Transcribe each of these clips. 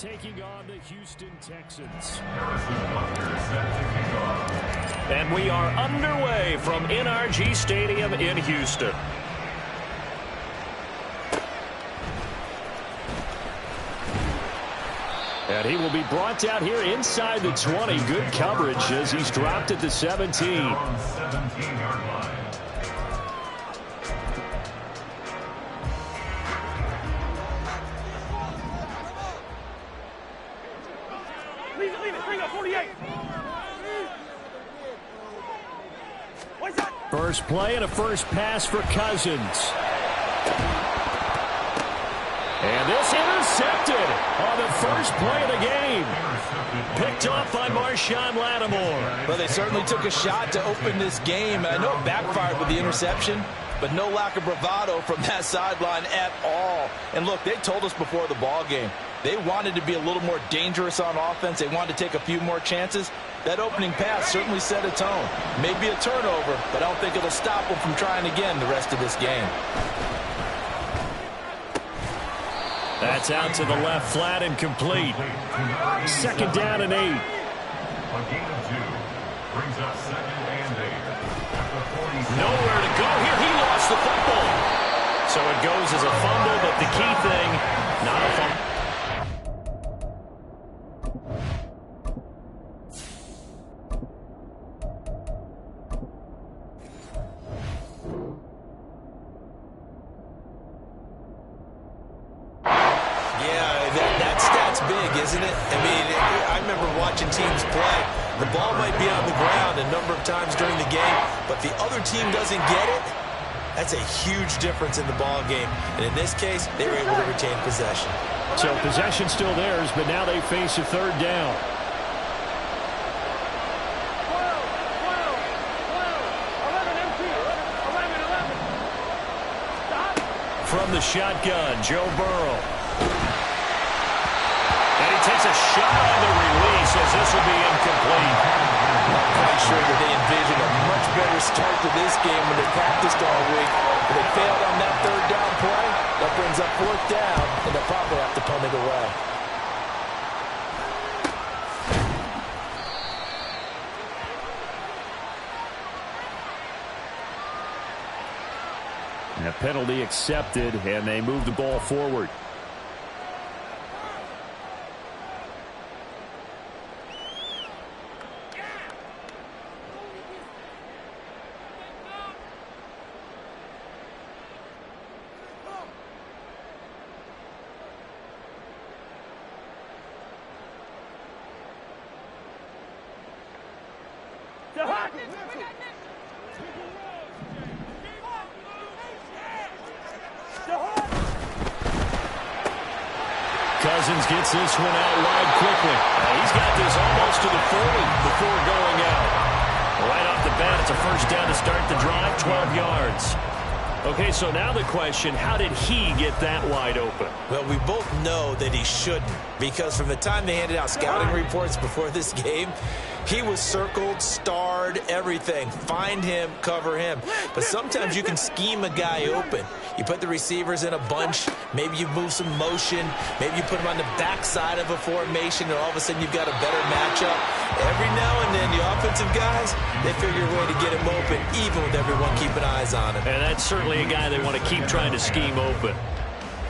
taking on the Houston Texans. And we are underway from NRG Stadium in Houston. And he will be brought down here inside the 20. Good coverage as he's dropped at the 17. First play and a first pass for Cousins. And this intercepted on the first play of the game. Picked off by Marshawn Lattimore. Well, they certainly took a shot to open this game. And I know it backfired with the interception, but no lack of bravado from that sideline at all. And look, they told us before the ball game, they wanted to be a little more dangerous on offense. They wanted to take a few more chances. That opening pass certainly set a tone. Maybe a turnover, but I don't think it'll stop them from trying again the rest of this game. That's out to the left, flat and complete. Second down and 8. A gain of 2 brings up 2nd and 8. Nowhere to go here. He lost the football. So it goes as a fumble, but the key thing, not a fumble. Isn't it? I mean, I remember watching teams play. The ball might be on the ground a number of times during the game, but the other team doesn't get it. That's a huge difference in the ball game. And in this case, they were able to retain possession. So possession still theirs, but now they face a third down. From the shotgun, Joe Burrow. Takes a shot on the release as this will be incomplete. I'm quite sure that they envisioned a much better start to this game when they practiced all week. But they failed on that third down play. That brings up 4th down, and they'll probably have to punt it away. And a penalty accepted, and they move the ball forward. Cousins gets this one out wide quickly. He's got this almost to the 40 before going out. Right off the bat, it's a first down to start the drive, 12 yards. Okay, so now the question, how did he get that wide open? Well, we both know that he shouldn't, because from the time they handed out scouting reports before this game, he was circled, starred, everything. Find him, cover him. But sometimes you can scheme a guy open. You put the receivers in a bunch. Maybe you move some motion. Maybe you put them on the backside of a formation, and all of a sudden you've got a better matchup. Every now and then, the offensive guys, they figure a way to get him open, even with everyone keeping eyes on him. And that's certainly a guy they want to keep trying to scheme open.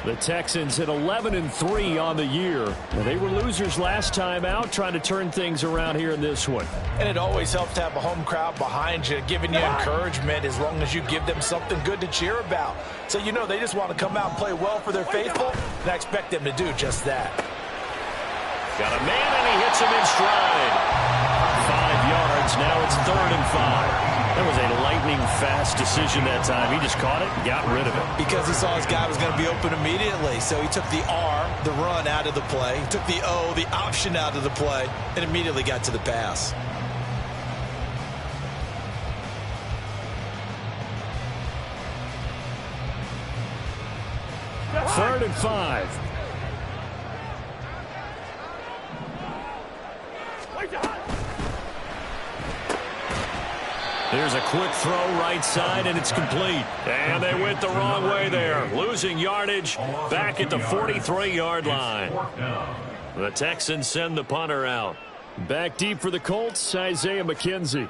The Texans at 11-3 on the year. Well, they were losers last time out, trying to turn things around here in this one. And it always helps to have a home crowd behind you, giving you encouragement as long as you give them something good to cheer about. So you know they just want to come out and play well for their faithful, and I expect them to do just that. Got a man, and he hits him in stride. 5 yards, now it's 3rd and 5. That was a lightning-fast decision that time. He just caught it and got rid of it. Because he saw his guy was going to be open immediately. So he took the R, the run, out of the play. He took the O, the option, out of the play, and immediately got to the pass. Third and 5. There's a quick throw right side, and it's complete. And they went the wrong way there. Losing yardage back at the 43-yard line. The Texans send the punter out. Back deep for the Colts, Isaiah McKenzie.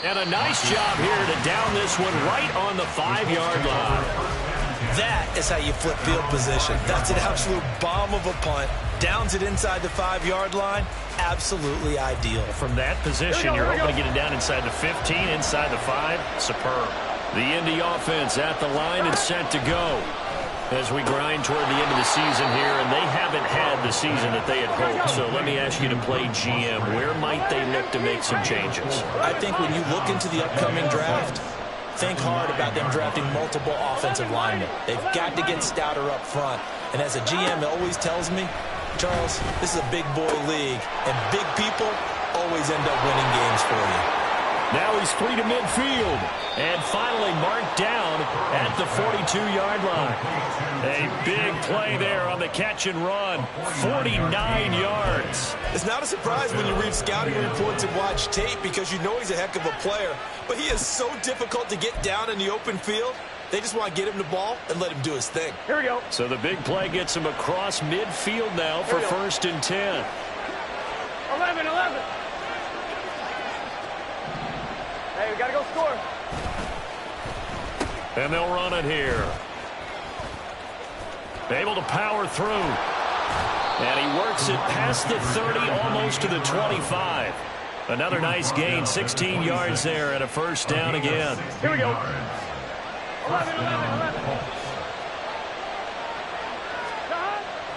And a nice job here to down this one right on the 5-yard line. That is how you flip field position. That's an absolute bomb of a punt. Downs it inside the 5-yard line. Absolutely ideal. From that position, you're hoping to get it down inside the 15, inside the 5. Superb. The Indy offense at the line and set to go as we grind toward the end of the season here, and they haven't had the season that they had hoped. So let me ask you to play GM. Where might they look to make some changes? I think when you look into the upcoming draft, think hard about them drafting multiple offensive linemen. They've got to get stouter up front. And as a GM, it always tells me, Charles, this is a big boy league, and big people always end up winning games for you. Now he's free to midfield and finally marked down at the 42-yard line. A big play there on the catch and run. 49 yards. It's not a surprise when you read scouting reports and watch tape because you know he's a heck of a player. But he is so difficult to get down in the open field. They just want to get him the ball and let him do his thing. Here we go. So the big play gets him across midfield now for 1st and 10. 11. Hey, we got to go score. And they'll run it here. Able to power through. And he works it past the 30, almost to the 25. Another nice gain, 16 yards there, and a 1st down again. Here we go. 11.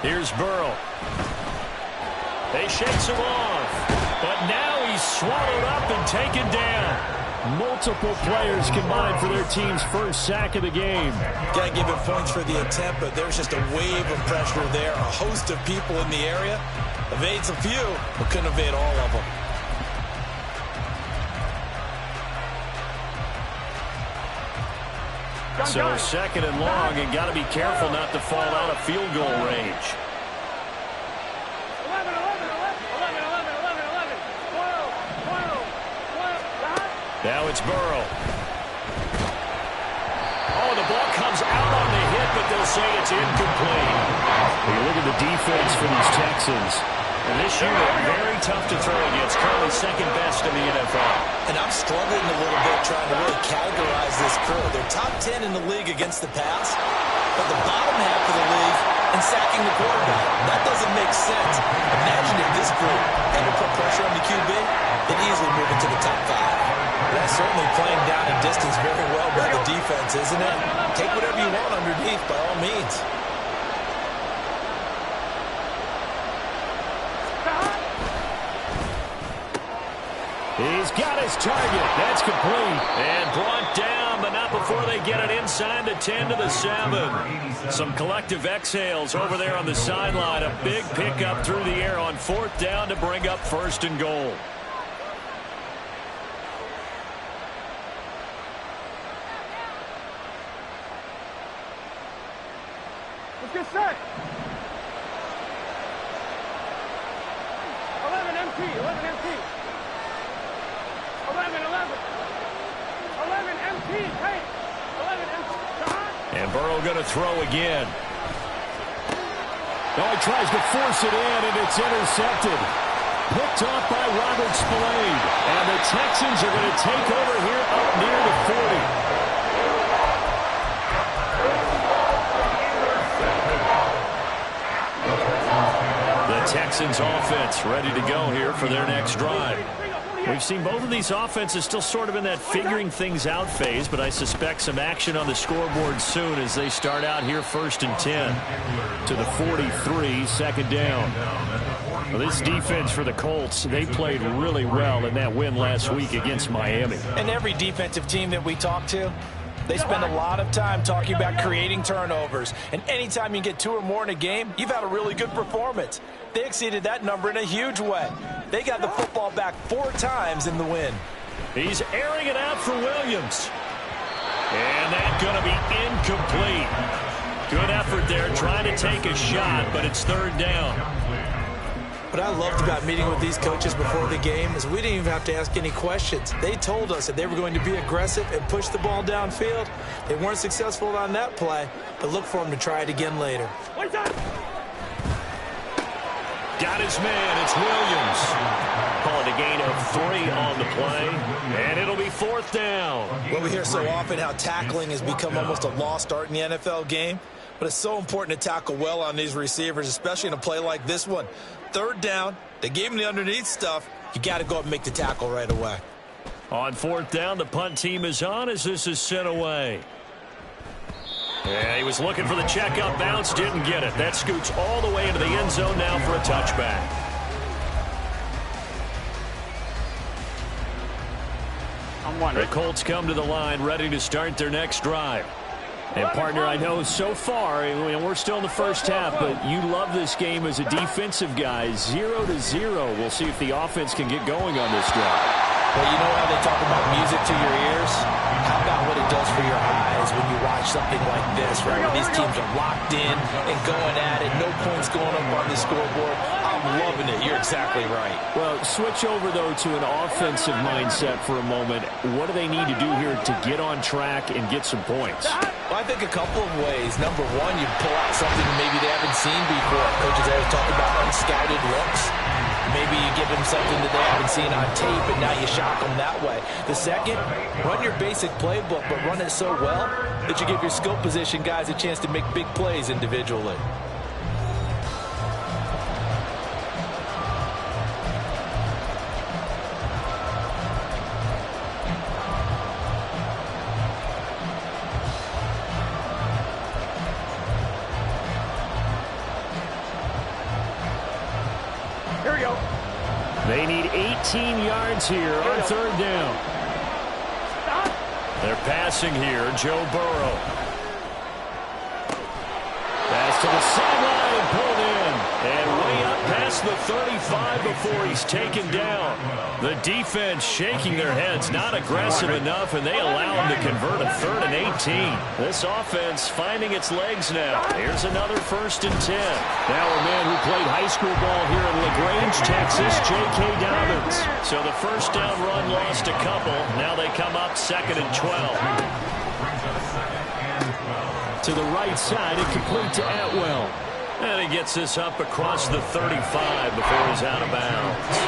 Here's Burrow. They shakes him off. But now he's swallowed up and taken down. Multiple players combined for their team's first sack of the game. Got to give him points for the attempt, but there's just a wave of pressure there. A host of people in the area. Evades a few, but couldn't evade all of them. So 2nd and long, and got to be careful not to fall out of field goal range. 11. 12. Now it's Burrow. Oh, the ball comes out on the hit, but they'll say it's incomplete. When you look at the defense for these Texans, and this unit very tough to throw against, currently 2nd best in the NFL. And I'm struggling a little bit trying to really categorize this crew. They're top 10 in the league against the pass, but the bottom half of the league in sacking the quarterback. That doesn't make sense. Imagine if this group had to put pressure on the QB, they'd easily move into the top 5. That's certainly playing down in distance very well by the defense, isn't it? Take whatever you want underneath, by all means. He's got his target. That's complete. And brought down, but not before they get it inside the 10 to the 7. Some collective exhales over there on the sideline. A big pickup through the air on 4th down to bring up 1st and goal. Let's get set. 11 MT. 11 MT. Hey. 11 MT. And Burrow going to throw again. Oh, he tries to force it in, and it's intercepted. Picked off by Robert Spillane. And the Texans are going to take over here up near the 40. The Texans offense ready to go here for their next drive. We've seen both of these offenses still sort of in that figuring things out phase, but I suspect some action on the scoreboard soon as they start out here 1st and 10 to the 43, 2nd down. Well, this defense for the Colts, they played really well in that win last week against Miami. And every defensive team that we talk to, they spend a lot of time talking about creating turnovers. And anytime you get 2 or more in a game, you've had a really good performance. They exceeded that number in a huge way. They got the football back 4 times in the win. He's airing it out for Williams. And that's going to be incomplete. Good effort there trying to take a shot, but it's 3rd down. What I loved about meeting with these coaches before the game is we didn't even have to ask any questions. They told us that they were going to be aggressive and push the ball downfield. They weren't successful on that play, but look for them to try it again later. Got his man. It's Williams. Call it a gain of 3 on the play, and it'll be 4th down. Well, we hear so often how tackling has become almost a lost art in the NFL game, but it's so important to tackle well on these receivers, especially in a play like this one. 3rd down, they gave him the underneath stuff. You got to go up and make the tackle right away. On 4th down, the punt team is on as this is sent away. Yeah, he was looking for the check-up bounce, didn't get it. That scoots all the way into the end zone now for a touchback. The Colts come to the line, ready to start their next drive. And, partner, I know so far, we're still in the first half, but you love this game as a defensive guy. 0-0. We'll see if the offense can get going on this drive. Well, you know how they talk about music to your ears? How about what it does for your eyes when you watch something like this, right? When these teams are locked in and going at it, no points going up on the scoreboard. I'm loving it. You're exactly right. Well, switch over, though, to an offensive mindset for a moment. What do they need to do here to get on track and get some points? Well, I think a couple of ways. Number one, you pull out something maybe they haven't seen before. Coaches always talk about unscouted looks. Maybe you give them something that they haven't seen on tape, and now you shock them that way. The second, run your basic playbook, but run it so well that you give your skill position guys a chance to make big plays individually. They need 18 yards here on 3rd down. They're passing here. Joe Burrow. Pass to the sideline, pulled in. And way up past the 35 before he's taken down. The defense shaking their heads, not aggressive enough, and they allow him to convert a 3rd and 18. This offense finding its legs now. Here's another 1st and 10. Now a man who played high school ball here in LaGrange, Texas, J.K. Dobbins. So the 1st down run lost a couple. Now they come up 2nd and 12. To the right side, and complete to Atwell. And he gets this up across the 35 before he's out of bounds.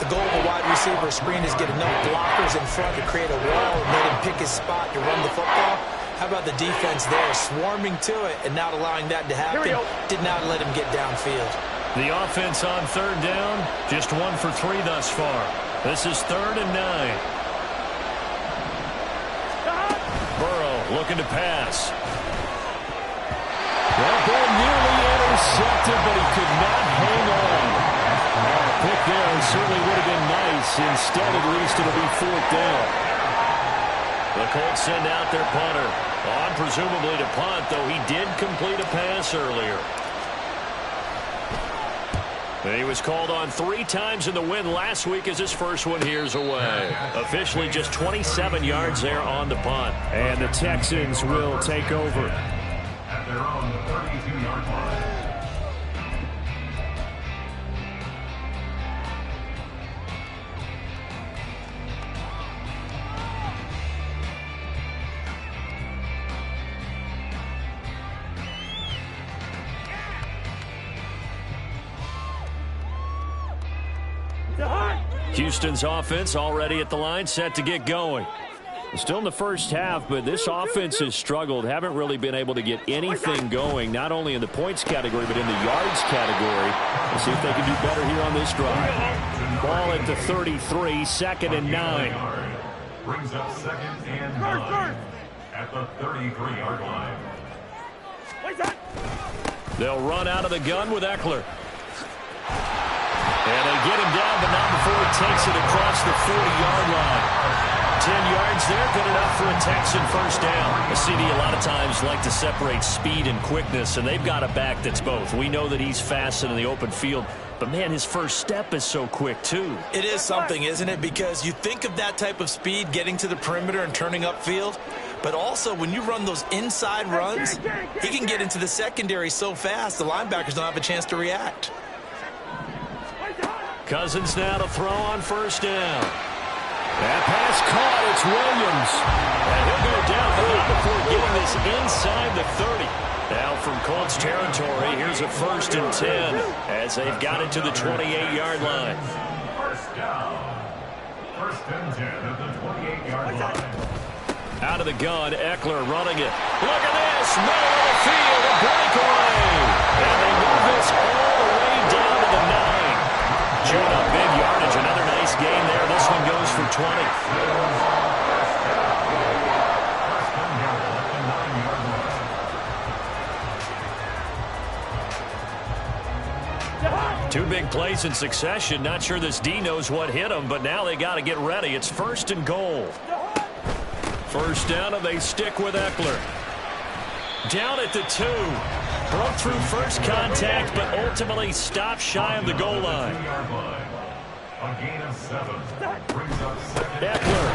The goal of a wide receiver screen is get enough blockers in front to create a wall and let him pick his spot to run the football. How about the defense there, swarming to it and not allowing that to happen? Did not let him get downfield. The offense on 3rd down, just 1 for 3 thus far. This is 3rd and 9. Burrow looking to pass. That ball nearly intercepted, but he could not hang on. A pick there certainly would have been nice. Instead, at least, it'll be 4th down. The Colts send out their punter. On presumably to punt, though he did complete a pass earlier. He was called on 3 times in the win last week as his first one here's away. Officially just 27 yards there on the punt. And the Texans will take over. At their own 32-yard line. Houston's offense already at the line, set to get going. Still in the first half, but this offense has struggled. Haven't really been able to get anything going, not only in the points category, but in the yards category. We'll see if they can do better here on this drive. Ball at the 33, 2nd and 9. Brings up 2nd and 9 at the 33-yard line. They'll run out of the gun with Eckler. And they get him down, but not before he takes it across the 40-yard line. 10 yards there, good enough for a Texan 1st down. A CD a lot of times like to separate speed and quickness, and they've got a back that's both. We know that he's fast in the open field, but, man, his first step is so quick, too. It is something, isn't it? Because you think of that type of speed getting to the perimeter and turning upfield, but also when you run those inside runs, he can get into the secondary so fast the linebackers don't have a chance to react. Cousins now to throw on first down. That pass caught. It's Williams. And he'll go down before getting this inside the 30. Now from Colts territory, here's a 1st and 10 as they've got it to the 28-yard line. First down. 1st and 10 at the 28-yard line. Out of the gun, Eckler running it. Look at this. Middle of the field, a breakaway. And they move this all the way down to the 9. Chewing up big yardage. Another nice gain there. This one goes for 20. Two big plays in succession. Not sure this D knows what hit him, but now they got to get ready. It's 1st and goal. First down, and they stick with Eckler. Down at the 2. Broke through first contact, but ultimately stopped shy of the goal line. A gain of 7. Brings up 2nd. Eckler.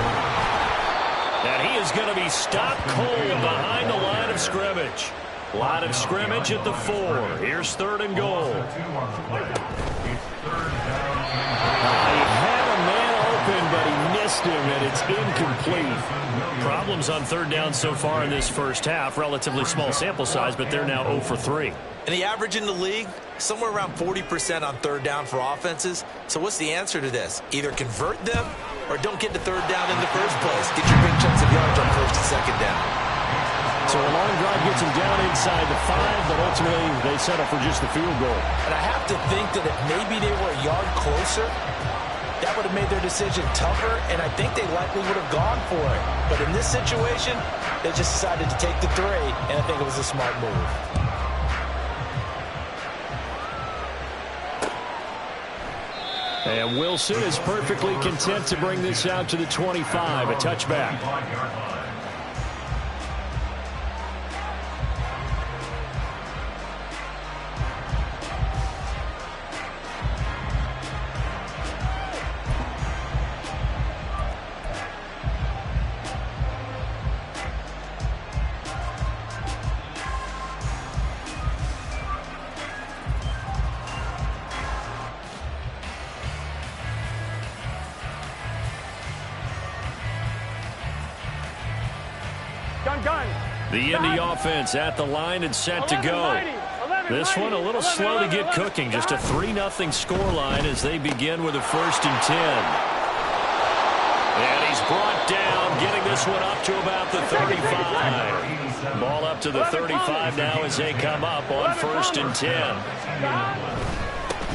And he is going to be stopped cold behind the line of scrimmage. Line of scrimmage at the 4. Here's 3rd and goal. He had a man open, but he missed him, and it's incomplete. Problems on 3rd down so far in this first half. Relatively small sample size, but they're now 0 for 3. And the average in the league, somewhere around 40% on 3rd down for offenses. So what's the answer to this? Either convert them or don't get to 3rd down in the first place. Get your big chunks of yards on 1st and 2nd down. So a long drive gets them down inside the 5, but ultimately they settle for just the field goal. And I have to think that if maybe they were a yard closer, that would have made their decision tougher, and I think they likely would have gone for it. But in this situation, they just decided to take the 3, and I think it was a smart move. And Wilson is perfectly content to bring this out to the 25, a touchback. The Indy offense at the line and set to go. This one a little slow to get cooking. Just a 3-0 score line as they begin with a 1st and 10. And he's brought down, getting this one up to about the 35. Ball up to the 35 now as they come up on 1st and 10.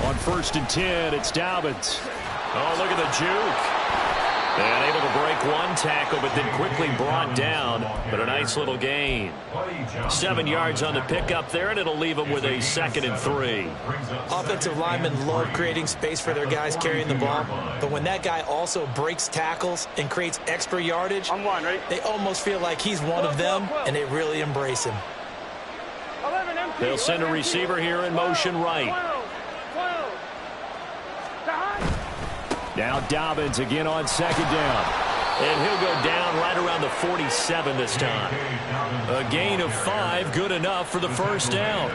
On 1st and 10, it's Dobbins. Oh, look at the juke. And able to break one tackle, but then quickly brought down. But a nice little gain. 7 yards on the pickup there, and it'll leave them with a 2nd and 3. Offensive linemen love creating space for their guys carrying the ball. But when that guy also breaks tackles and creates extra yardage, they almost feel like he's one of them, and they really embrace him. They'll send a receiver here in motion right. Now Dobbins again on 2nd down. And he'll go down right around the 47 this time. A gain of 5, good enough for the 1st down.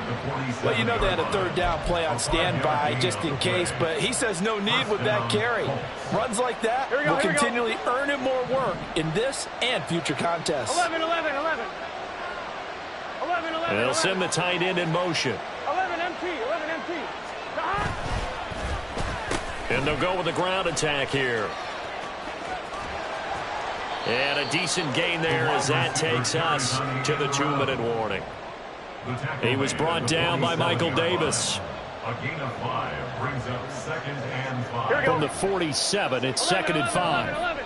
Well, you know they had a 3rd down play on standby just in case, but he says no need with that carry. Runs like that will continually earn him more work in this and future contests. 11. They'll send the tight end in motion. 11 MT. And they'll go with the ground attack here. And a decent gain there as that takes us to the 2-minute warning. He was brought down by Michael Davis. A gain of 5 brings up 2nd and 5. From the 47, it's 2nd and 5.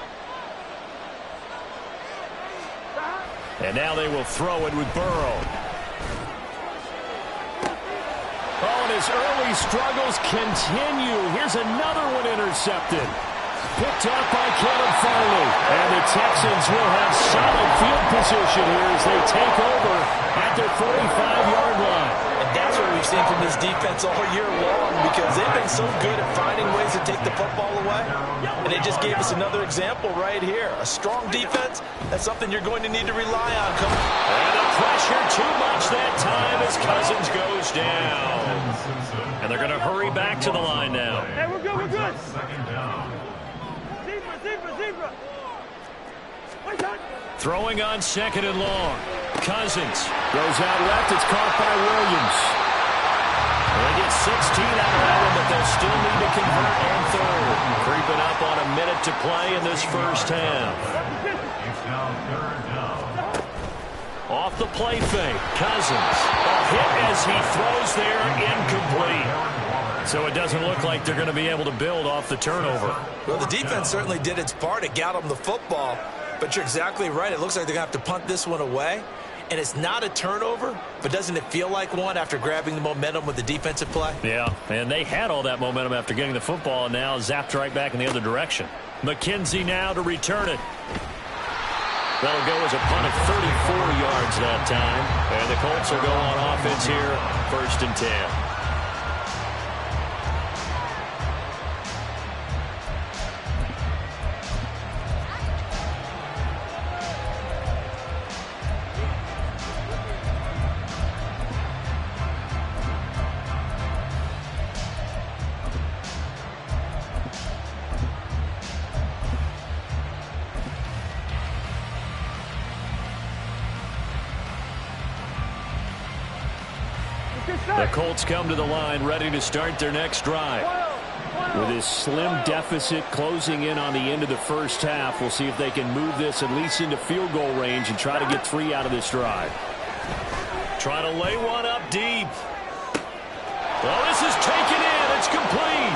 And now they will throw it with Burrow. Oh, and his early struggles continue. Here's another one intercepted. Picked up by Kevin Farley. And the Texans will have solid field position here as they take over at their 45-yard line. And that's what we've seen from this defense all year long, because they've been so good at finding ways to take the football away. And they just gave us another example right here. A strong defense, that's something you're going to need to rely on. And the pressure too much that time as Cousins goes down. And they're going to hurry back to the line now. Hey, we're good. brings up second down. Zebra. Throwing on second and long. Cousins goes out left. It's caught by Williams. They get 16 out of that one, but they'll still need to convert on third. Creeping up on a minute to play in this first half. It's now third down. Off the play fake. Cousins. A hit as he throws there, incomplete. So it doesn't look like they're going to be able to build off the turnover. Well, the defense certainly did its part to get them the football, but you're exactly right. It looks like they're going to have to punt this one away, and it's not a turnover, but doesn't it feel like one after grabbing the momentum with the defensive play? Yeah, and they had all that momentum after getting the football, and now zapped right back in the other direction. McKenzie now to return it. That'll go as a punt of 34 yards that time, and the Colts will go on offense here, 1st and 10. The Colts come to the line ready to start their next drive. With this slim deficit closing in on the end of the first half, we'll see if they can move this at least into field goal range and try to get 3 out of this drive. Trying to lay one up deep. Well, this is taken in. It's complete.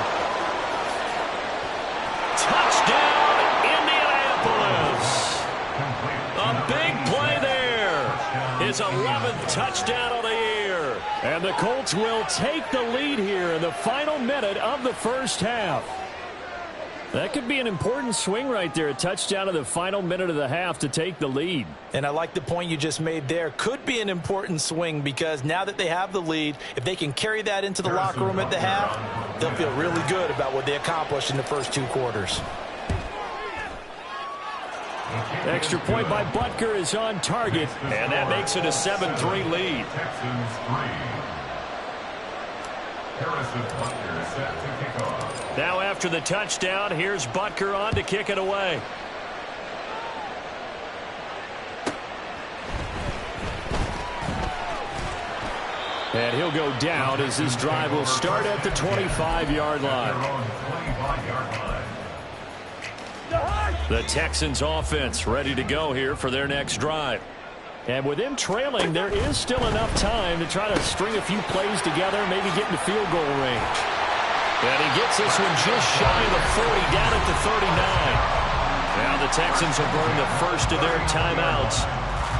Touchdown, Indianapolis. A big play there. His 11th touchdown of the year. And the Colts will take the lead here in the final minute of the first half. That could be an important swing right there. A touchdown in the final minute of the half to take the lead. And I like the point you just made there. Could be an important swing because now that they have the lead, if they can carry that into the locker room at the half, they'll feel really good about what they accomplished in the first 2 quarters. Extra point by Butker is on target, and that makes it a 7-3 lead. Texans 3. Harrison Butker set to kick off. Now after the touchdown, here's Butker on to kick it away. And he'll go down as this drive will start at the 25-yard line. The Texans offense ready to go here for their next drive. And with them trailing, there is still enough time to try to string a few plays together, maybe get into field goal range. And he gets this one just shy of the 40, down at the 39. Now the Texans will burn the first of their timeouts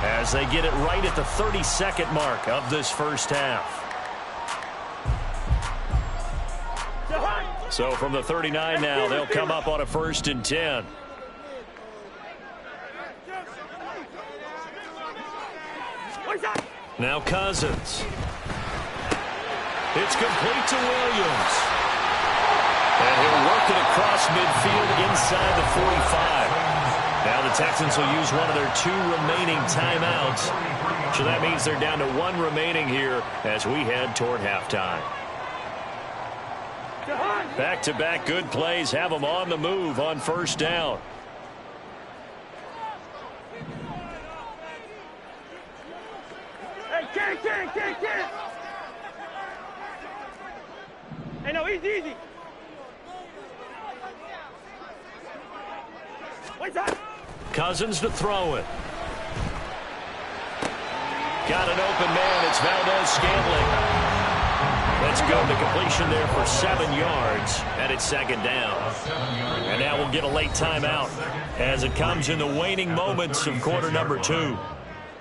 as they get it right at the 32nd mark of this first half. So from the 39 now, they'll come up on a 1st and 10. Now Cousins. It's complete to Williams. And he'll work it across midfield inside the 45. Now the Texans will use one of their 2 remaining timeouts. So that means they're down to 1 remaining here as we head toward halftime. Back-to-back good plays have them on the move on 1st down. Hey, Hey, no, easy. Cousins to throw it. Got an open man. It's Valdez-Scantling. Let's go to completion there for 7 yards, and it's 2nd down. And now we'll get a late timeout as it comes in the waning moments of quarter number 2.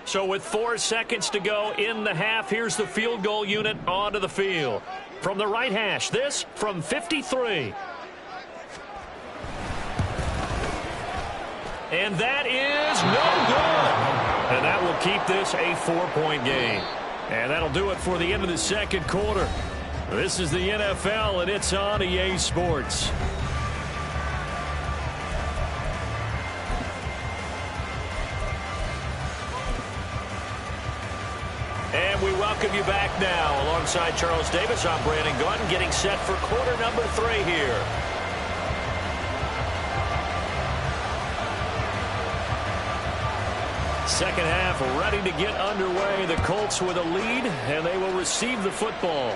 So with 4 seconds to go in the half, here's the field goal unit onto the field. From the right hash, this from 53. And that is no good. And that will keep this a 4-point game. And that'll do it for the end of the 2nd quarter. This is the NFL, and it's on EA Sports. And we welcome you back now. Alongside Charles Davis, I'm Brandon Gordon, getting set for quarter number 3 here second half ready to get underway. The Colts with a lead, and they will receive the football.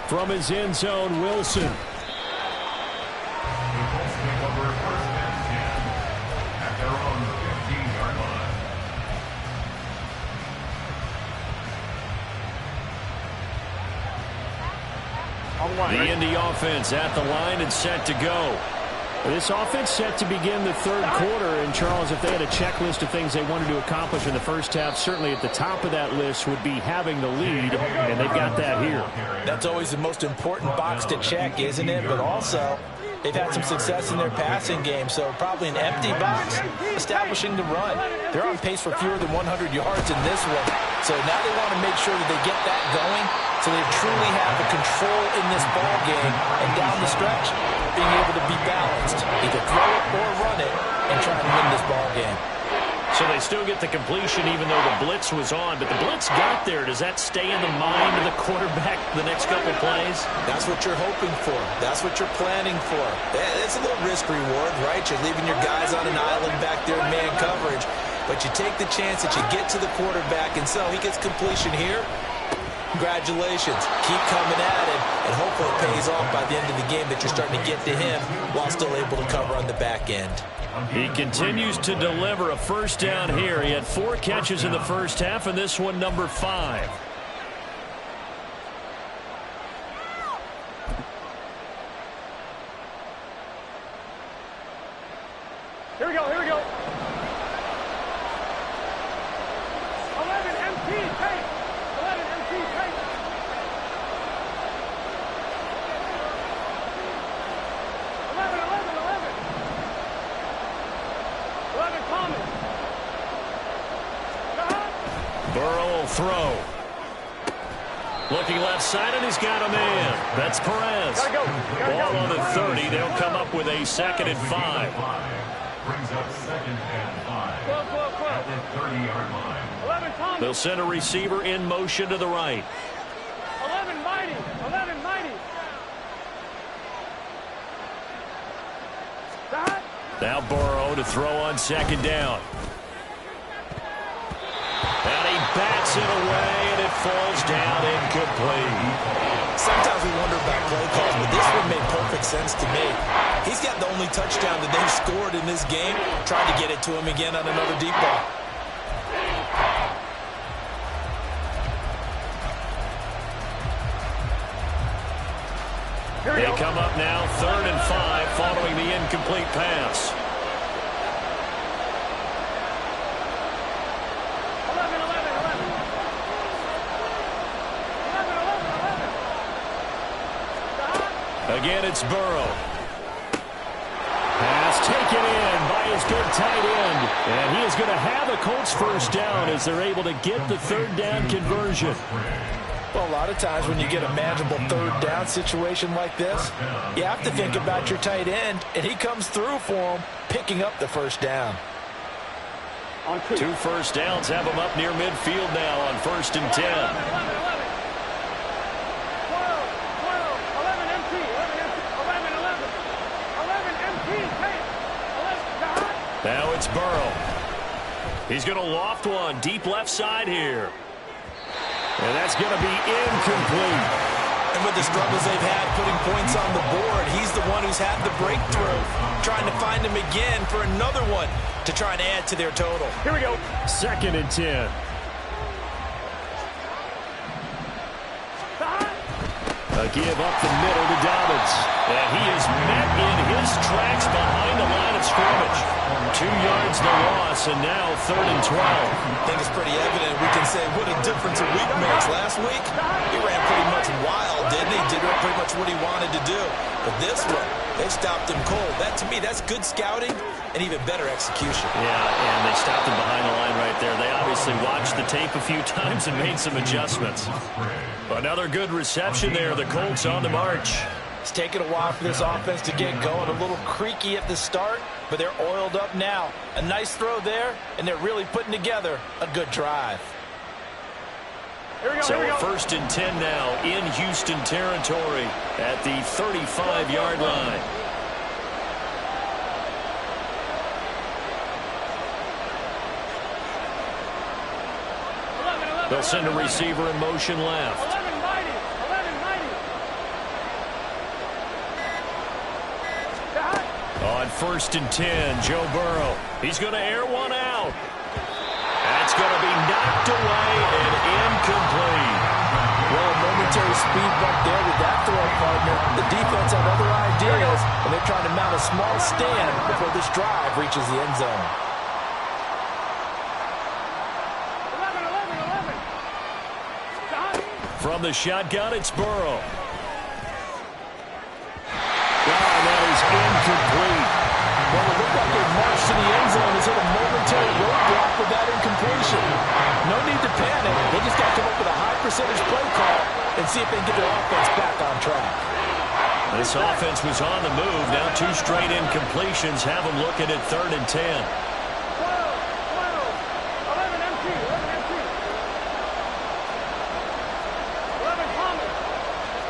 From his end zone, Wilson. The Colts take over first and 10 at their own 15-yard line. The Indy offense at the line and set to go. This offense set to begin the third quarter, and Charles, if they had a checklist of things they wanted to accomplish in the first half, certainly at the top of that list would be having the lead, and they've got that here. That's always the most important box to check, isn't it? But also, they've had some success in their passing game, so probably an empty box establishing the run. They're on pace for fewer than 100 yards in this one, so now they want to make sure that they get that going so they truly have the control in this ball game, and down the stretch, being able to be balanced, either throw it or run it, and try and win this ball game. So they still get the completion even though the blitz was on, but the blitz got there. Does that stay in the mind of the quarterback the next couple plays? That's what you're hoping for. That's what you're planning for. It's a little risk reward, right? You're leaving your guys on an island back there in man coverage, but you take the chance that you get to the quarterback, and so he gets completion here. Congratulations. Keep coming at it, and hopefully it pays off by the end of the game that you're starting to get to him while still able to cover on the back end. He continues to deliver a first down here. He had 4 catches in the first half, and this one number 5. Here we go, here we go. 11 MT, take. 11 MT, take. 11 Thomas. Burrow will throw. Looking left side, and he's got a man. That's Perez. Gotta go. Ball on the 30. They'll come up with a 2nd and 5. Brings up 2nd and 5 at the 30-yard line. 11 Thomas. They'll send a receiver in motion to the right. 11 Mighty. 11 Mighty. That. Now Burrow to throw on 2nd down. And he bats it away, and it falls down incomplete. Sometimes we wonder about play calls, but this one made perfect sense to me. He's got the only touchdown that they've scored in this game. Tried to get it to him again on another deep ball. They come up now 3rd and 5 following the incomplete pass. 11. Again, it's Burrow. Pass taken in by his good tight end. And he is going to have a Colts first down as they're able to get the 3rd down conversion. Well, a lot of times when you get a manageable 3rd down situation like this, you have to think about your tight end, and he comes through for him, picking up the first down. 2 first downs have him up near midfield now on 1st and 10. 11 MT. 11 MT, take. 11. Now it's Burrow. He's going to loft one deep left side here. And that's going to be incomplete. And with the struggles they've had putting points on the board, he's the one who's had the breakthrough. Trying to find him again for another one to try and add to their total. Here we go. 2nd and 10. A give up the middle to Dobbins. And he is met in his tracks behind the line of scrimmage. 2 yards the loss, and now 3rd and 12. I think it's pretty evident. We can say what a difference a week makes. Last week, he ran pretty much wild, didn't he? Did pretty much what he wanted to do. But this one, they stopped him cold. That, to me, that's good scouting and even better execution. Yeah, and they stopped him behind the line right there. They obviously watched the tape a few times and made some adjustments. Another good reception there. The Colts on the march. It's taken a while for this offense to get going. A little creaky at the start, but they're oiled up now. A nice throw there, and they're really putting together a good drive. So 1st and 10 now in Houston territory at the 35-yard line. They'll send a receiver in motion left. 11 mighty. 11 mighty. On 1st and 10, Joe Burrow. He's going to air one out. That's going to be knocked away and incomplete. Well, a momentary speed bump there with that throw, partner. The defense had other ideas, and they're trying to mount a small stand before this drive reaches the end zone. 11. From the shotgun, it's Burrow. And that is incomplete. Well, it looked like they marched to the end zone. Is it a momentary roadblock with that incompletion? No need to panic. They just got to come up with a high percentage play call and see if they can get their offense back on track. This offense was on the move. Now 2 straight incompletions have them looking at 3rd and 10. 12. 11 empty. 11 empty. 11 Thomas.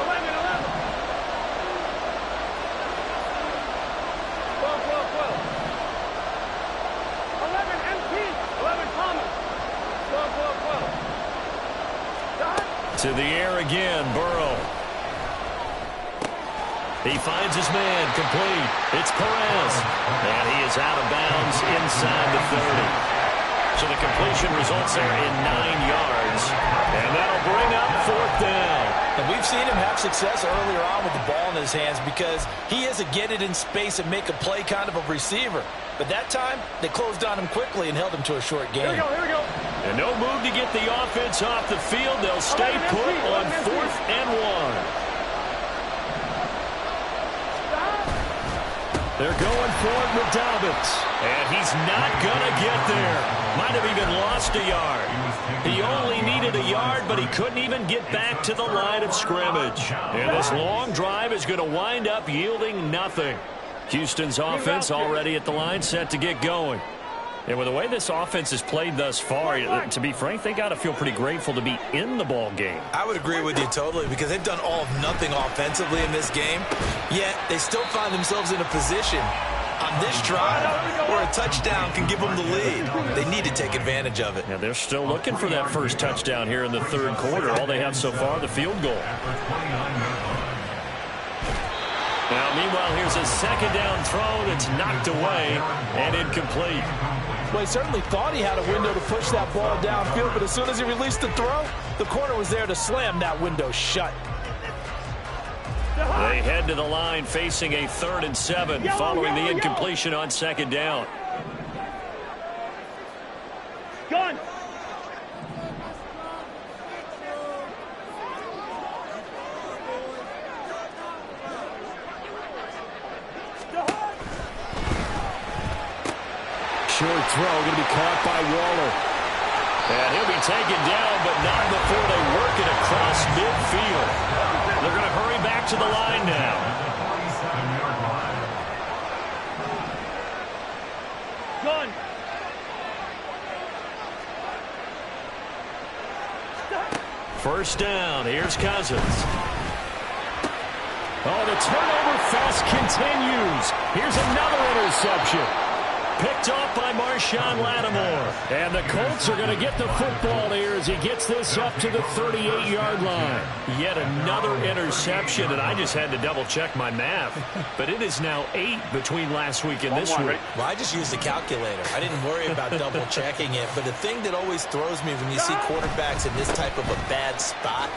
11. 11 empty. 11 Thomas. 12. To the air again, Burrow. He finds his man, complete. It's Perez. And he is out of bounds inside the 30. So the completion results there in 9 yards. And that'll bring up 4th down. And we've seen him have success earlier on with the ball in his hands because he is a get it in space and make a play kind of a receiver. But that time, they closed on him quickly and held him to a short game. Here we go. And no move to get the offense off the field. They'll stay put on 4th and 1. They're going for it with Dobbins. And he's not going to get there. Might have even lost a yard. He only needed a yard, but he couldn't even get back to the line of scrimmage. And this long drive is going to wind up yielding nothing. Houston's offense already at the line, set to get going. And with the way this offense has played thus far, to be frank, they got to feel pretty grateful to be in the ball game. I would agree with you totally because they've done all of nothing offensively in this game, yet they still find themselves in a position on this drive where a touchdown can give them the lead. They need to take advantage of it. Yeah, they're still looking for that first touchdown here in the 3rd quarter. All they have so far, the field goal. Now, meanwhile, here's a 2nd down throw that's knocked away and incomplete. Well, he certainly thought he had a window to push that ball downfield, but as soon as he released the throw, the corner was there to slam that window shut. They head to the line facing a 3rd and 7 following the incompletion on 2nd down. Gun. Short throw going to be caught by Waller. And he'll be taken down, but not before they work it across midfield. They're going to hurry back to the line now. Gun. First down. Here's Cousins. Oh, the turnover fest continues. Here's another interception. Picked off by Marshawn Lattimore. And the Colts are going to get the football here as he gets this up to the 38-yard line. Yet another interception, and I just had to double-check my math. But it is now 8 between last week and this week. Well, I just used the calculator. I didn't worry about double-checking it. But the thing that always throws me when you see quarterbacks in this type of a bad spot,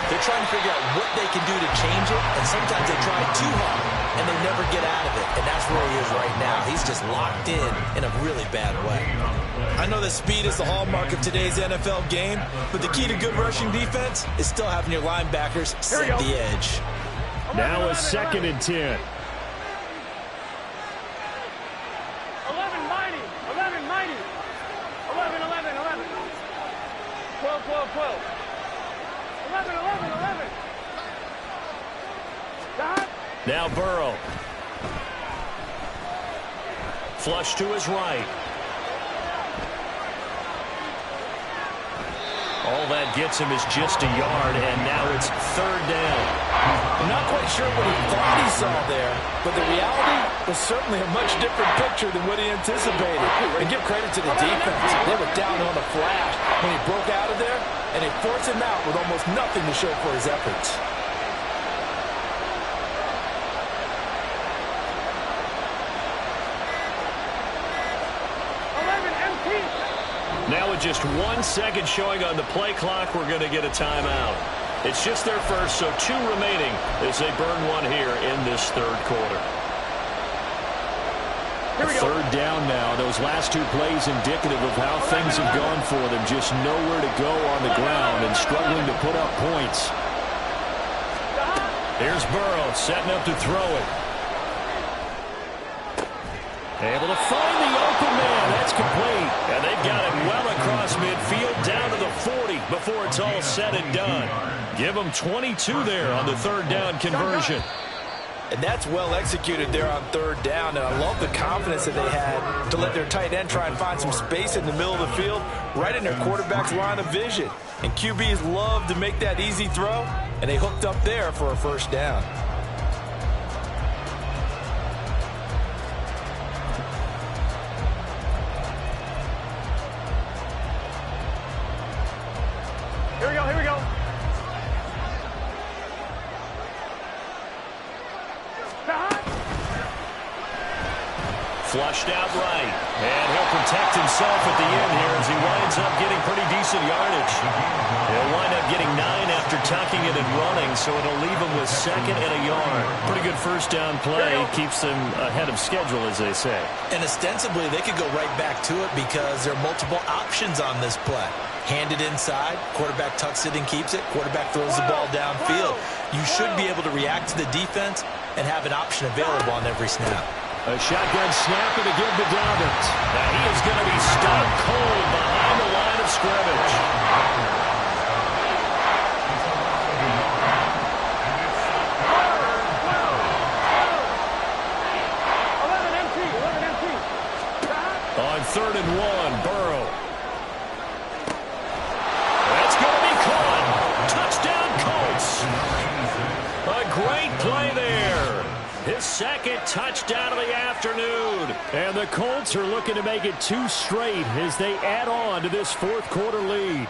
they're trying to figure out what they can do to change it, and sometimes they try too hard, and they never get out of it. And that's where he is right now. He's just locked in a really bad way. I know that speed is the hallmark of today's NFL game, but the key to good rushing defense is still having your linebackers set the edge. Now a 2nd and 10. 11 mighty. 11 mighty. 11. 12. 11. Stop. Now Burrow. Flush to his right. All that gets him is just a yard, and now it's 3rd down. I'm not quite sure what he thought he saw there, but the reality was certainly a much different picture than what he anticipated. And give credit to the defense. They were down on the flash. When he broke out of there, force him out with almost nothing to show for his efforts. Now with just 1 second showing on the play clock, we're going to get a timeout. It's just their first, so 2 remaining as they burn one here in this third quarter. Third down now. Those last 2 plays indicative of how things have gone for them. Just nowhere to go on the ground and struggling to put up points. Here's Burrow setting up to throw it. Able to find the open man. That's complete. And they've got it well across midfield down to the 40 before it's all said and done. Give them 22 there on the third down conversion. And that's well executed there on third down. And I love the confidence that they had to let their tight end try and find some space in the middle of the field, right in their quarterback's line of vision. And QBs love to make that easy throw, and they hooked up there for a first down. Here we go, here we go. Flushed out right. And he'll protect himself at the end here as he winds up getting pretty decent yardage. He'll wind up getting 9 after tucking it and running, so it'll leave him with 2nd and a yard. Pretty good first down play. Keeps them ahead of schedule, as they say. And ostensibly, they could go right back to it because there are multiple options on this play. Hand it inside, quarterback tucks it and keeps it, quarterback throws the ball downfield. You should be able to react to the defense and have an option available on every snap. A shotgun snap and again to Dobbins. Now he is going to be stone cold behind the line of scrimmage. On 3rd and 1, Burrow. That's going to be caught. Touchdown, Colts. A great play there. His 2nd touchdown of the afternoon. And the Colts are looking to make it 2 straight as they add on to this 4th quarter lead.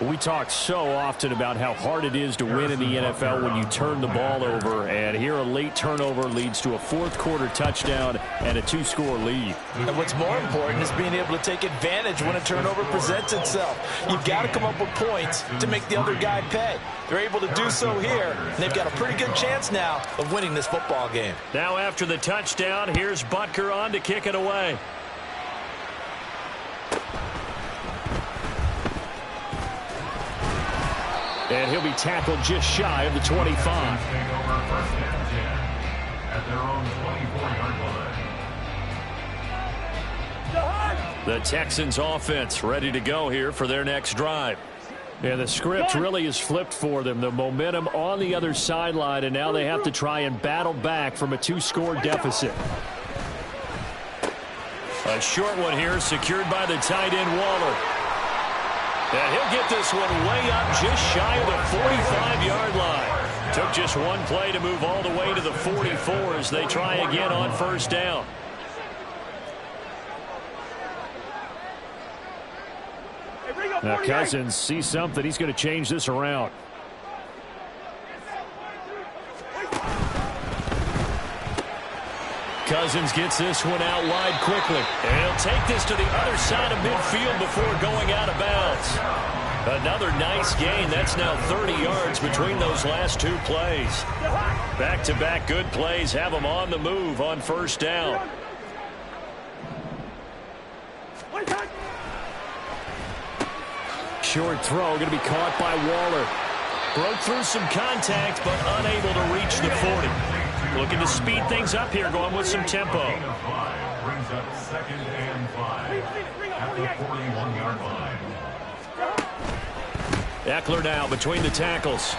We talk so often about how hard it is to win in the NFL when you turn the ball over. And here a late turnover leads to a 4th quarter touchdown and a 2-score lead. And what's more important is being able to take advantage when a turnover presents itself. You've got to come up with points to make the other guy pay. They're able to do so here, and they've got a pretty good chance now of winning this football game. Now after the touchdown, here's Butker on to kick it away. And he'll be tackled just shy of the 25. At their own 24-yard line. The Texans offense ready to go here for their next drive. And the script really is flipped for them. The momentum on the other sideline, and now they have to try and battle back from a 2-score deficit. A short one here secured by the tight end Waller. And he'll get this one way up just shy of the 45-yard line. Took just one play to move all the way to the 44 as they try again on first down. Now Cousins sees something. He's going to change this around. Cousins gets this one out wide quickly. And he'll take this to the other side of midfield before going out of bounds. Another nice gain. That's now 30 yards between those last 2 plays. Back-to-back good plays have them on the move on first down. Short throw going to be caught by Waller. Broke through some contact, but unable to reach the 40. Looking to speed things up here, going with some tempo. Brings up 2nd and 5 at the 41-yard line. Eckler now between the tackles.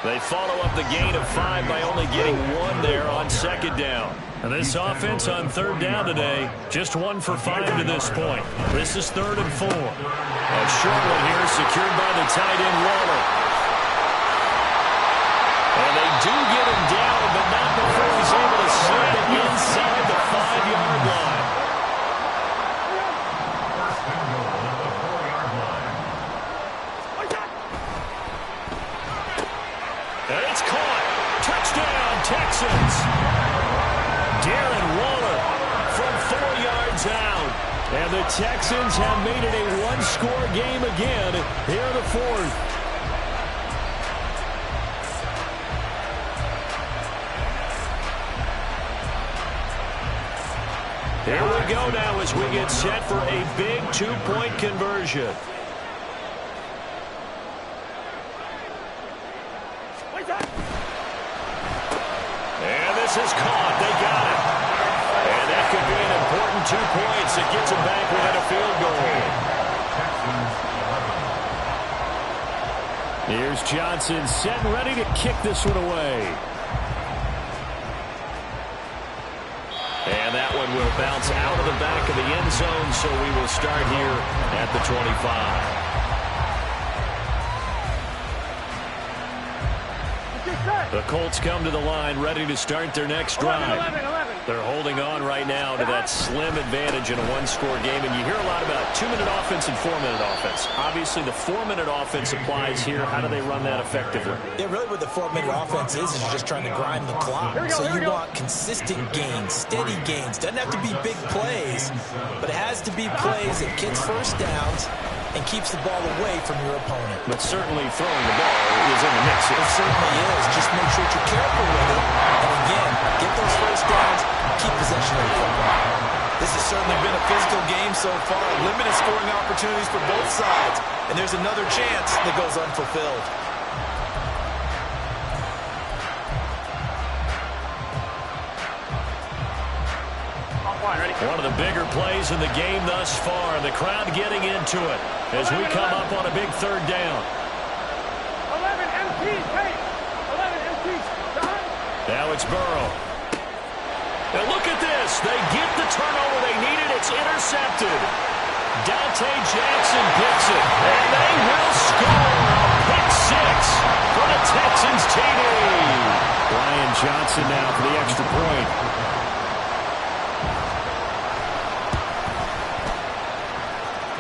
They follow up the gain of 5 by only getting 1 there on 2nd down. And this offense on 3rd down today, just 1 for 5 to this point. This is 3rd and 4. A short one here secured by the tight end Waller. And they do get him down, but not before he's able to slide it inside the 5-yard line. Texans. Darren Waller from 4 yards out. And the Texans have made it a one-score game again here in the fourth. Here we go now as we get set for a big two-point conversion. And this is caught. They got it. And that could be an important 2 points. It gets them back within a field goal. Here's Johnson set and ready to kick this one away. And that one will bounce out of the back of the end zone, so we will start here at the 25. The Colts come to the line ready to start their next drive. They're holding on right now to that slim advantage in a one-score game, and you hear a lot about 2-minute offense and 4-minute offense. Obviously, the 4-minute offense applies here. How do they run that effectively? Yeah, really what the 4-minute offense is you're just trying to grind the clock. So you want consistent gains, steady gains. Doesn't have to be big plays, but it has to be plays that gets first downs and keeps the ball away from your opponent. But certainly throwing the ball is in the mix. It certainly is. Just make sure you're careful with it. And again, get those first downs, keep possession of the football. This has certainly been a physical game so far. Limited scoring opportunities for both sides. And there's another chance that goes unfulfilled. One of the bigger plays in the game thus far. The crowd getting into it as we come up on a big third down. 11 MPs, hey! 11 MPs. Now it's Burrow. And look at this. They get the turnover they needed. It's intercepted. Dante Jackson picks it. And they will score a pick six for the Texans TD. Brian Johnson now for the extra point.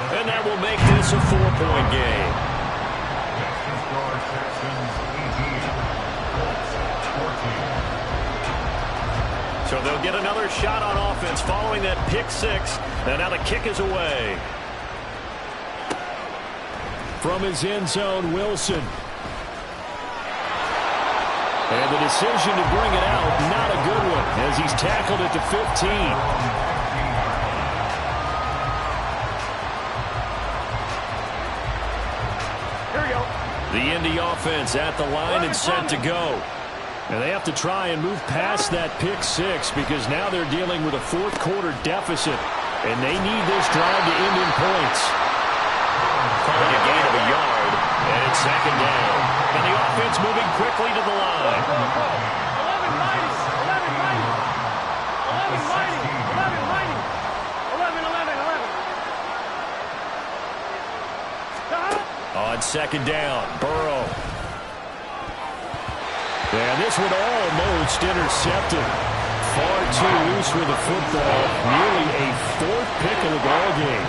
And that will make this a 4-point game. So they'll get another shot on offense following that pick six. And now the kick is away. From his end zone, Wilson. And the decision to bring it out, not a good one, as he's tackled at the 15. The Indy offense at the line and set to go. And they have to try and move past that pick six because now they're dealing with a fourth-quarter deficit. And they need this drive to end in points. Calling a gain of a yard, and it's second down. And the offense moving quickly to the line. 11 mighty. 11 mighty. 11 mighty. 11 mighty. 11, 11, 11. On second down, Burrow. And this one almost intercepted. Far too loose with the football. Nearly a fourth pick of the ball game.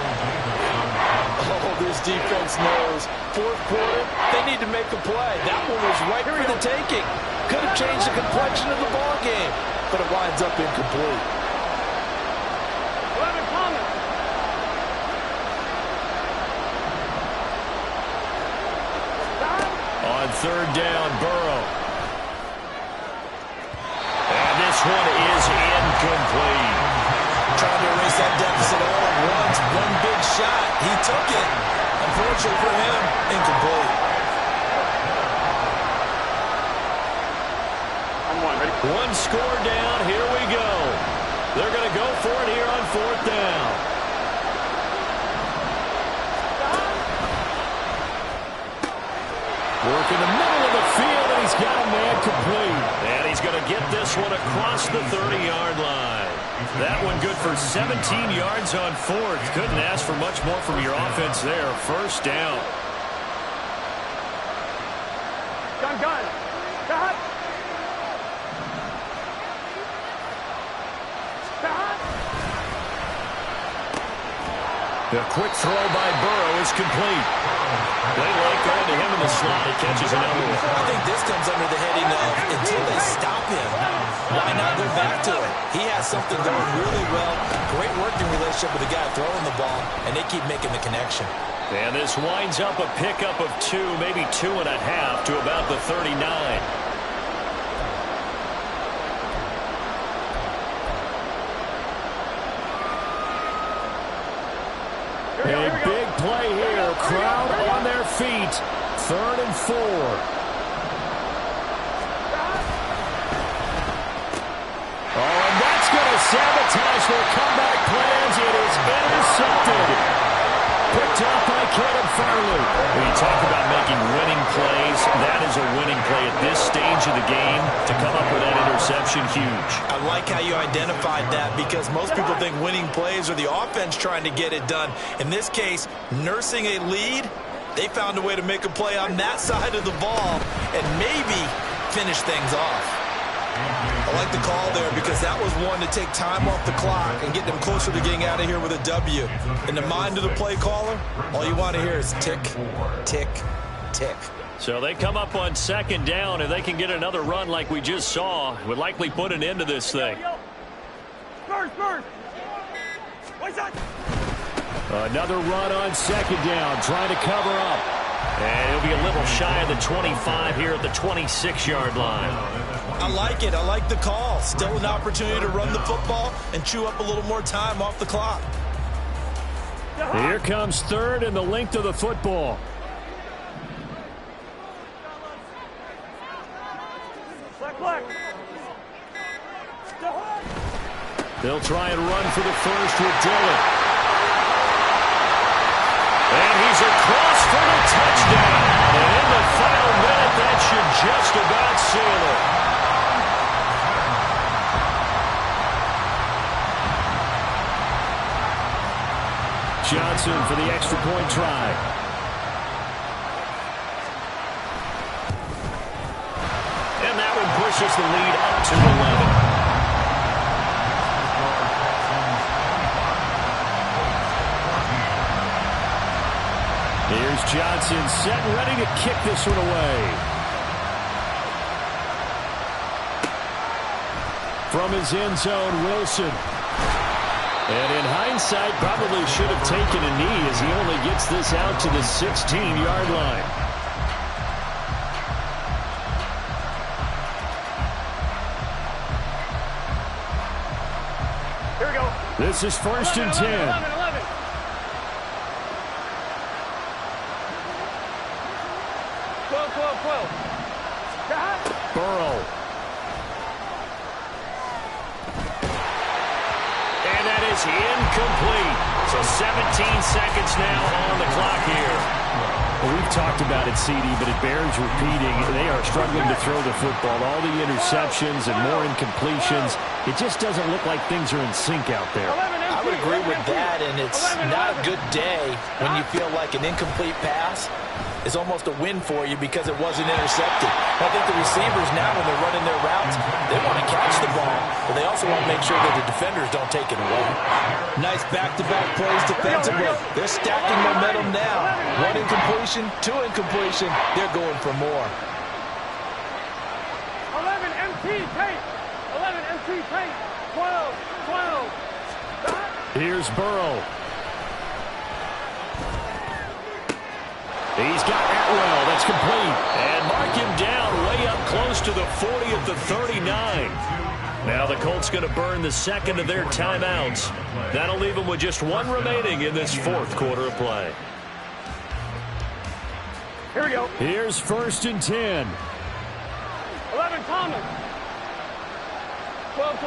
Oh, this defense knows. Fourth quarter, they need to make a play. That one was right for the taking. Could have changed the complexion of the ball game, but it winds up incomplete. 11 Thomas. On third down, Burrow. And this one is incomplete. Trying to erase that deficit all at once. One big shot. He took it. Unfortunately for him, incomplete. One score down. Here we go. They're going to go for it here on fourth down. Work in the middle of the field, and he's got a man complete. And he's going to get this one across the 30-yard line. That one good for 17 yards on fourth. Couldn't ask for much more from your offense there. First down. Gun. Got. The quick throw by Burrow is complete. They like going to him in the slot. He catches another one. I think this comes under the heading of until they stop him, why not go back to it? He has something going really well. Great working relationship with the guy throwing the ball, and they keep making the connection. And this winds up a pickup of 2, maybe 2.5 to about the 39. A big play here. Crowd on their feet. 3rd and 4. Oh, and that's going to sabotage their comeback plans. It is intercepted. Picked up by Caleb Farley. When you talk about making winning plays, that is a winning play at this stage of the game. To come up with that interception, huge. I like how you identified that because most people think winning plays are the offense trying to get it done. In this case, nursing a lead, they found a way to make a play on that side of the ball and maybe finish things off. I like the call there because that was one to take time off the clock and get them closer to getting out of here with a W. In the mind of the play caller, all you want to hear is tick, tick, tick. So they come up on 2nd down, and they can get another run like we just saw. Would likely put an end to this thing. Another run on 2nd down, trying to cover up. And he'll be a little shy of the 25 here at the 26-yard line. I like it. I like the call. Still an opportunity to run the football and chew up a little more time off the clock. Here comes 3rd and the length of the football. They'll try and run for the first with Dillon. And he's across for the touchdown. And in the final minute, that should just about seal it. Johnson for the extra point try. And that one pushes the lead up to 11. Here's Johnson set and ready to kick this one away. From his end zone, Wilson. And in hindsight, probably should have taken a knee as he only gets this out to the 16-yard line. Here we go. This is 1st and 10. 11. Burrow. And that is incomplete. So 17 seconds now on the clock here. Well, we've talked about it, CD, but it bears repeating. They are struggling to throw the football. All the interceptions and more incompletions. It just doesn't look like things are in sync out there. I would agree with that, and it's not a good day when you feel like an incomplete pass is almost a win for you because it wasn't intercepted. I think the receivers now, when they're running their routes, they want to catch the ball, but they also want to make sure that the defenders don't take it away. Nice back-to-back plays defensively. They're stacking momentum now. 1 incompletion, 2 incompletion. They're going for more. 11 MT tape. 11 MT tape. 12. Here's Burrow. He's got Atwell. That's complete. And mark him down way up close to the 40 at the 39. Now the Colts going to burn the second of their timeouts. That'll leave them with just 1 remaining in this 4th quarter of play. Here we go. Here's 1st and 10. 11 Thomas. 12.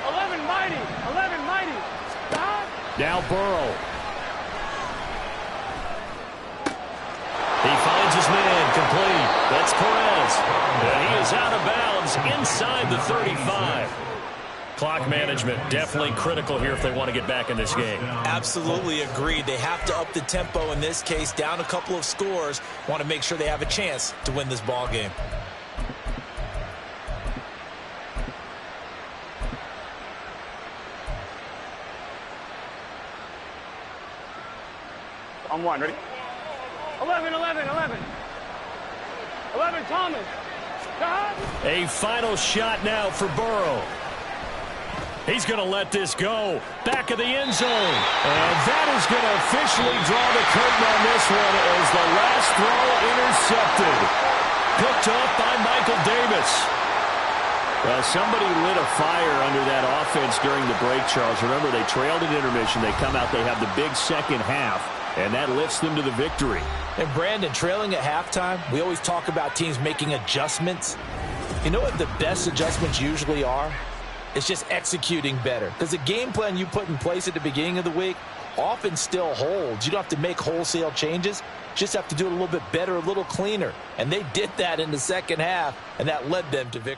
11 Mighty. 11 Mighty. Stop. Now Burrow. He finds his man, complete. That's Perez. And he is out of bounds inside the 35. Clock management definitely critical here if they want to get back in this game. Absolutely agreed. They have to up the tempo in this case, down a couple of scores. Want to make sure they have a chance to win this ball game. On one, ready? 11, 11, 11. 11, Thomas. A final shot now for Burrow. He's going to let this go. Back of the end zone. And that is going to officially draw the curtain on this one as the last throw intercepted. Picked up by Michael Davis. Well, somebody lit a fire under that offense during the break, Charles. Remember, they trailed at intermission. They come out, they have the big second half, and that lifts them to the victory. And Brandon, trailing at halftime, we always talk about teams making adjustments. You know what the best adjustments usually are? It's just executing better. Because the game plan you put in place at the beginning of the week often still holds. You don't have to make wholesale changes. You just have to do it a little bit better, a little cleaner. And they did that in the second half, and that led them to victory.